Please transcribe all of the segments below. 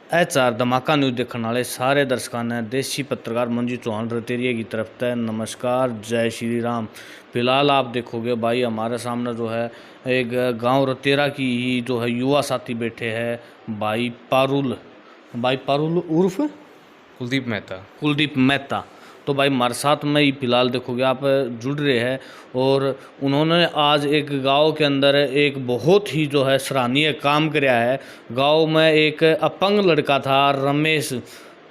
HR धमाका news देखने वाले सारे दर्शकों ने देसी पत्रकार मंजू चौहान रतेरिया की तरफ से नमस्कार, जय श्री राम। फिलहाल आप देखोगे भाई हमारे सामने जो है एक गांव रतेरा की ही जो है युवा साथी बैठे हैं भाई पारुल उर्फ कुलदीप मेहता। तो भाई हमारे साथ में ही फिलहाल देखोगे आप जुड़ रहे हैं और उन्होंने आज एक गांव के अंदर एक बहुत ही जो है सराहनीय काम किया है। गांव में एक अपंग लड़का था रमेश,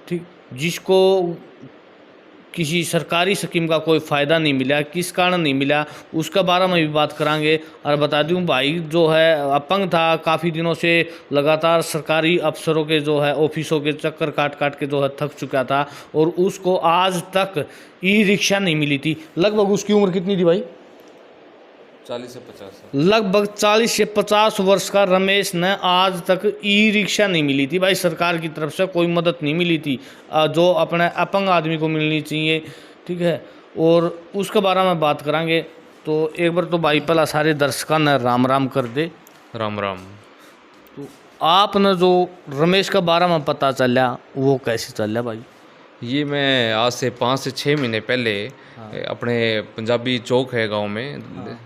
ठीक, जिसको किसी सरकारी स्कीम का कोई फ़ायदा नहीं मिला, किस कारण नहीं मिला उसके बारे में भी बात करांगे। और बता दूं भाई जो है अपंग था, काफ़ी दिनों से लगातार सरकारी अफसरों के जो है ऑफिसों के चक्कर काट काट के जो है थक चुका था और उसको आज तक ई रिक्शा नहीं मिली थी। लगभग उसकी उम्र कितनी थी भाई? 40 से 50। लगभग 40 से 50 वर्ष का रमेश ने आज तक ई रिक्शा नहीं मिली थी भाई। सरकार की तरफ से कोई मदद नहीं मिली थी जो अपने अपंग आदमी को मिलनी चाहिए, ठीक है। और उसके बारे में बात करेंगे। तो एक बार तो भाई पहला सारे दर्शकों ने राम राम कर दे। राम राम। तो आपने जो रमेश के बारे में पता चला वो कैसे चला भाई? ये मैं आज से 5 से 6 महीने पहले अपने पंजाबी चौक है गांव में,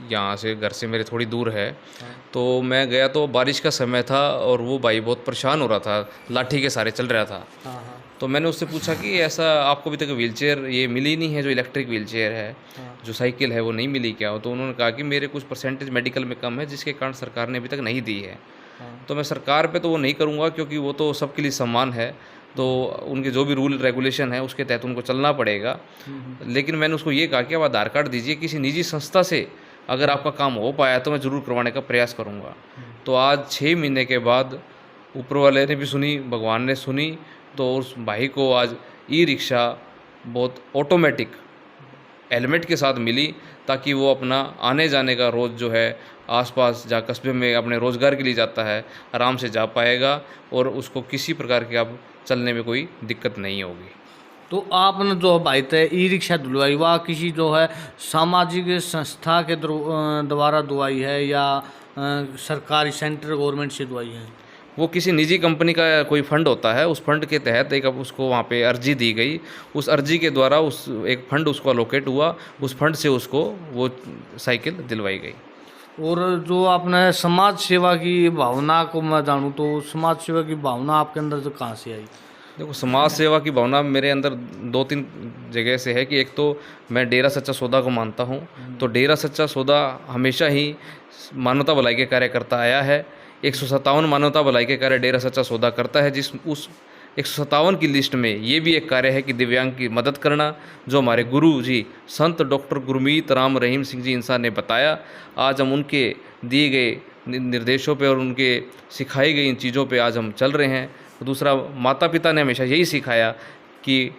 यहाँ से घर से मेरे थोड़ी दूर है। तो मैं गया तो बारिश का समय था और वो भाई बहुत परेशान हो रहा था, लाठी के सहारे चल रहा था। तो मैंने उससे पूछा कि ऐसा आपको अभी तक व्हील चेयर ये मिली नहीं है, जो इलेक्ट्रिक व्हील चेयर है, जो साइकिल है वो नहीं मिली क्या? तो उन्होंने कहा कि मेरे कुछ परसेंटेज मेडिकल में कम है जिसके कारण सरकार ने अभी तक नहीं दी है। तो मैं सरकार पे तो वो नहीं करूँगा क्योंकि वो तो सबके लिए समान है, तो उनके जो भी रूल रेगुलेशन है उसके तहत उनको चलना पड़ेगा। लेकिन मैंने उसको ये कहा कि आप आधार कार्ड दीजिए, किसी निजी संस्था से अगर आपका काम हो पाया तो मैं ज़रूर करवाने का प्रयास करूँगा। तो आज 6 महीने के बाद ऊपर वाले ने भी सुनी, भगवान ने सुनी, तो उस भाई को आज ई रिक्शा बहुत ऑटोमेटिक हेलमेट के साथ मिली, ताकि वो अपना आने जाने का रोज़ जो है आसपास जहाँ कस्बे में अपने रोज़गार के लिए जाता है आराम से जा पाएगा और उसको किसी प्रकार की अब चलने में कोई दिक्कत नहीं होगी। तो आपने जो भाई तय ई रिक्शा दिलवाई वह किसी जो है सामाजिक संस्था के द्वारा दुआई है या सरकारी सेंट्रल गवर्नमेंट से दुआई है? वो किसी निजी कंपनी का कोई फंड होता है, उस फंड के तहत एक अब उसको वहाँ पे अर्जी दी गई, उस अर्जी के द्वारा उस एक फंड उसको अलोकेट हुआ, उस फंड से उसको वो साइकिल दिलवाई गई। और जो आपने समाज सेवा की भावना को मैं जानूँ तो समाज सेवा की भावना आपके अंदर तो कहाँ से आई? देखो, समाज सेवा की भावना मेरे अंदर 2-3 जगह से है कि एक तो मैं डेरा सच्चा सौदा को मानता हूँ। तो डेरा सच्चा सौदा हमेशा ही मानवता भलाई के कार्य करता आया है। 157 मानवता भलाई के कार्य डेरा सच्चा सौदा करता है, जिस उस 157 की लिस्ट में ये भी एक कार्य है कि दिव्यांग की मदद करना, जो हमारे गुरु जी संत डॉक्टर गुरमीत राम रहीम सिंह जी इंसान ने बताया। आज हम उनके दिए गए निर्देशों पे और उनके सिखाई गई इन चीज़ों पे आज हम चल रहे हैं। दूसरा, माता पिता ने हमेशा यही सिखाया कि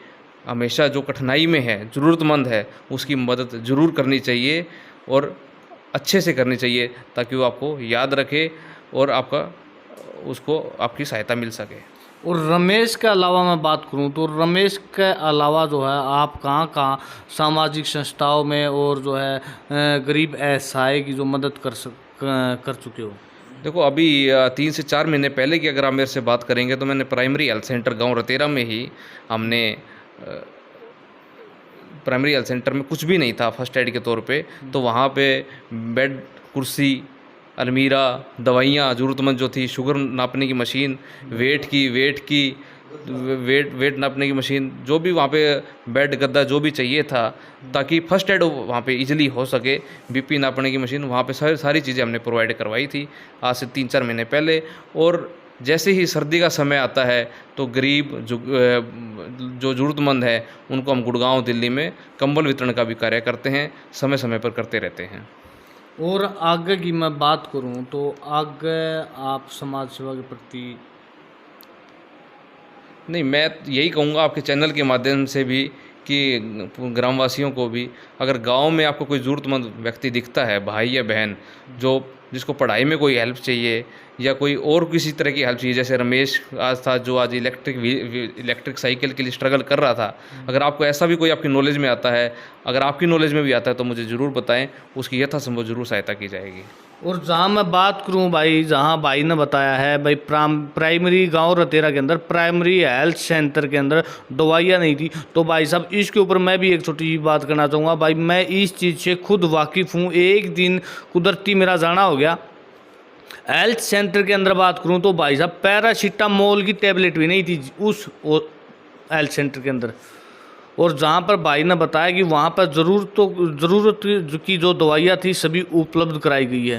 हमेशा जो कठिनाई में है, ज़रूरतमंद है, उसकी मदद ज़रूर करनी चाहिए और अच्छे से करनी चाहिए, ताकि वो आपको याद रखे और उसको आपकी सहायता मिल सके। और रमेश के अलावा मैं बात करूं तो रमेश के अलावा जो है आप कहाँ कहाँ सामाजिक संस्थाओं में और जो है गरीब असहाय की जो मदद कर चुके हो? देखो, अभी 3 से 4 महीने पहले की अगर आप मेरे से बात करेंगे तो मैंने प्राइमरी हेल्थ सेंटर गांव रतेरा में ही हमने प्राइमरी हेल्थ सेंटर में कुछ भी नहीं था फर्स्ट एड के तौर पे, तो वहाँ पे बेड, कुर्सी, अलमीरा, दवाइयाँ ज़रूरतमंद जो थी, शुगर नापने की मशीन, वेट नापने की मशीन, जो भी वहाँ पे बेड, गद्दा जो भी चाहिए था, ताकि फर्स्ट एड वहाँ पे इजीली हो सके, बीपी नापने की मशीन, वहाँ पे सारी चीज़ें हमने प्रोवाइड करवाई थी आज से 3-4 महीने पहले। और जैसे ही सर्दी का समय आता है तो गरीब जो ज़रूरतमंद है उनको हम गुड़गांव, दिल्ली में कंबल वितरण का भी कार्य करते हैं, समय समय पर करते रहते हैं। और आगे की मैं बात करूं तो आगे आप समाज सेवा के प्रति? नहीं, मैं यही कहूँगा आपके चैनल के माध्यम से भी कि ग्रामवासियों को भी, अगर गांव में आपको कोई ज़रूरतमंद व्यक्ति दिखता है, भाई या बहन, जिसको पढ़ाई में कोई हेल्प चाहिए या कोई और किसी तरह की हेल्प चाहिए, जैसे रमेश आज था जो आज इलेक्ट्रिक साइकिल के लिए स्ट्रगल कर रहा था, अगर आपको ऐसा भी कोई आपकी नॉलेज में आता है, अगर आपकी नॉलेज में भी आता है तो मुझे ज़रूर बताएं, उसकी यथासंभव ज़रूर सहायता की जाएगी। और जहाँ मैं बात करूँ भाई, जहाँ भाई ने बताया है भाई, प्राइमरी गांव रतेरा के अंदर प्राइमरी हेल्थ सेंटर के अंदर दवाइयाँ नहीं थी, तो भाई साहब इसके ऊपर मैं भी एक छोटी सी बात करना चाहूँगा भाई। मैं इस चीज़ से खुद वाकिफ़ हूँ। एक दिन कुदरती मेरा जाना हो गया हेल्थ सेंटर के अंदर, बात करूँ तो भाई साहब पैरासीटामोल की टेबलेट भी नहीं थी उस हेल्थ सेंटर के अंदर। और जहाँ पर भाई ने बताया कि वहाँ पर ज़रूरत की जो दवाइयाँ थी सभी उपलब्ध कराई गई है।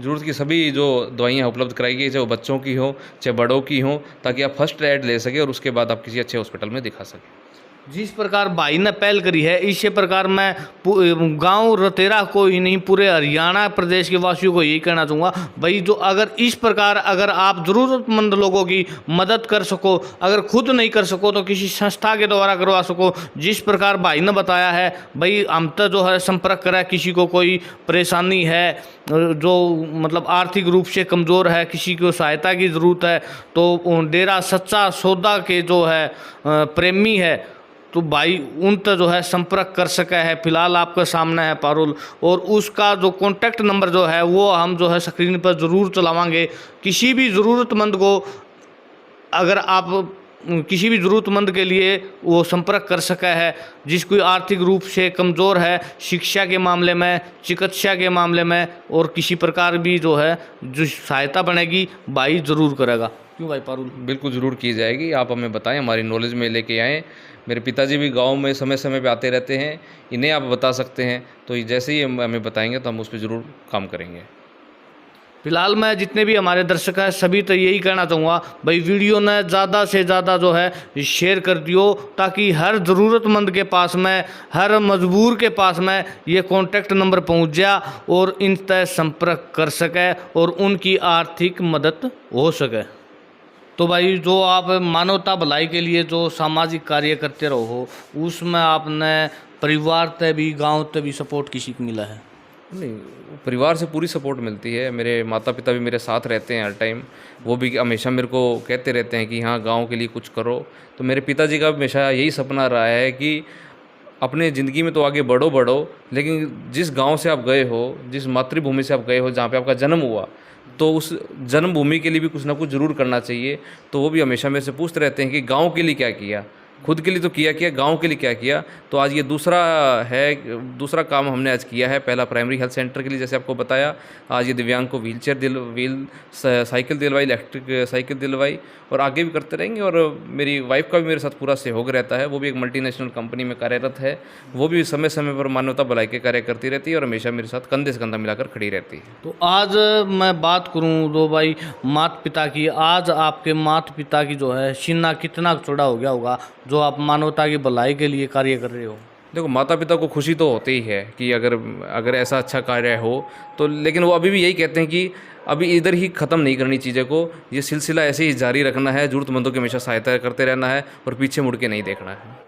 ज़रूरत की सभी जो दवाइयाँ उपलब्ध कराई गई, चाहे वो बच्चों की हो चाहे बड़ों की हो, ताकि आप फर्स्ट एड ले सकें और उसके बाद आप किसी अच्छे हॉस्पिटल में दिखा सकें। जिस प्रकार भाई ने पहल करी है, इसी प्रकार मैं गांव रतेरा को ही नहीं पूरे हरियाणा प्रदेश के वासियों को यही कहना चाहूँगा भाई, जो अगर इस प्रकार अगर आप ज़रूरतमंद लोगों की मदद कर सको, अगर खुद नहीं कर सको तो किसी संस्था के द्वारा करवा सको। जिस प्रकार भाई ने बताया है भाई, हम तो जो है संपर्क करा, किसी को कोई परेशानी है, जो मतलब आर्थिक रूप से कमज़ोर है, किसी को सहायता की ज़रूरत है, तो डेरा सच्चा सौदा के जो है प्रेमी है, तो भाई उन तक जो है संपर्क कर सका है। फिलहाल आपके सामने है पारुल, और उसका जो कॉन्टैक्ट नंबर जो है वो हम जो है स्क्रीन पर ज़रूर चलावांगे। किसी भी ज़रूरतमंद को, अगर आप किसी भी ज़रूरतमंद के लिए वो संपर्क कर सका है, जिस कोई आर्थिक रूप से कमज़ोर है, शिक्षा के मामले में, चिकित्सा के मामले में, और किसी प्रकार भी जो है जो सहायता बनेगी भाई ज़रूर करेगा। क्यों भाई पारुल? बिल्कुल ज़रूर की जाएगी। आप हमें बताएं, हमारी नॉलेज में लेके आएँ। मेरे पिताजी भी गांव में समय समय पे आते रहते हैं, इन्हें आप बता सकते हैं, तो जैसे ही हमें बताएंगे तो हम उस पर ज़रूर काम करेंगे। फिलहाल मैं जितने भी हमारे दर्शक हैं सभी तो यही कहना चाहूँगा भाई, वीडियो ने ज़्यादा से ज़्यादा जो है शेयर कर दियो, ताकि हर ज़रूरतमंद के पास में, हर मजबूर के पास में ये कॉन्टैक्ट नंबर पहुँच जा और इन तक संपर्क कर सके और उनकी आर्थिक मदद हो सके। तो भाई, जो आप मानवता भलाई के लिए जो सामाजिक कार्य करते रहो, उसमें आपने परिवार तक भी, गांव तक भी सपोर्ट किसी को मिला है? नहीं, परिवार से पूरी सपोर्ट मिलती है। मेरे माता पिता भी मेरे साथ रहते हैं हर टाइम। वो भी हमेशा मेरे को कहते रहते हैं कि हाँ, गांव के लिए कुछ करो। तो मेरे पिताजी का हमेशा यही सपना रहा है कि अपने ज़िंदगी में तो आगे बढ़ो, लेकिन जिस गांव से आप गए हो, जिस मातृभूमि से आप गए हो, जहाँ पे आपका जन्म हुआ, तो उस जन्मभूमि के लिए भी कुछ ना कुछ ज़रूर करना चाहिए। तो वो भी हमेशा मेरे से पूछते रहते हैं कि गांव के लिए क्या किया, खुद के लिए तो किया, गांव के लिए क्या किया। तो आज ये दूसरा काम हमने आज किया है। पहला प्राइमरी हेल्थ सेंटर के लिए, जैसे आपको बताया, आज ये दिव्यांग को व्हील साइकिल दिलवाई, इलेक्ट्रिक साइकिल दिलवाई, और आगे भी करते रहेंगे। और मेरी वाइफ का भी मेरे साथ पूरा सहयोग रहता है। वो भी एक मल्टीनेशनल कंपनी में कार्यरत है। वो भी समय समय पर मानवता भलाई के कार्य करती रहती है और हमेशा मेरे साथ कंधे से कंधा मिलाकर खड़ी रहती है। तो आज मैं बात करूं तो भाई माता पिता की, आज आपके माता पिता की जो है सीना कितना चौड़ा हो गया होगा जो आप मानवता की भलाई के लिए कार्य कर रहे हो? देखो, माता पिता को खुशी तो होती ही है कि अगर ऐसा अच्छा कार्य हो तो, लेकिन वो अभी भी यही कहते हैं कि अभी इधर ही ख़त्म नहीं करनी चीज़ें को, ये सिलसिला ऐसे ही जारी रखना है, ज़रूरतमंदों की हमेशा सहायता करते रहना है और पीछे मुड़ के नहीं देखना है।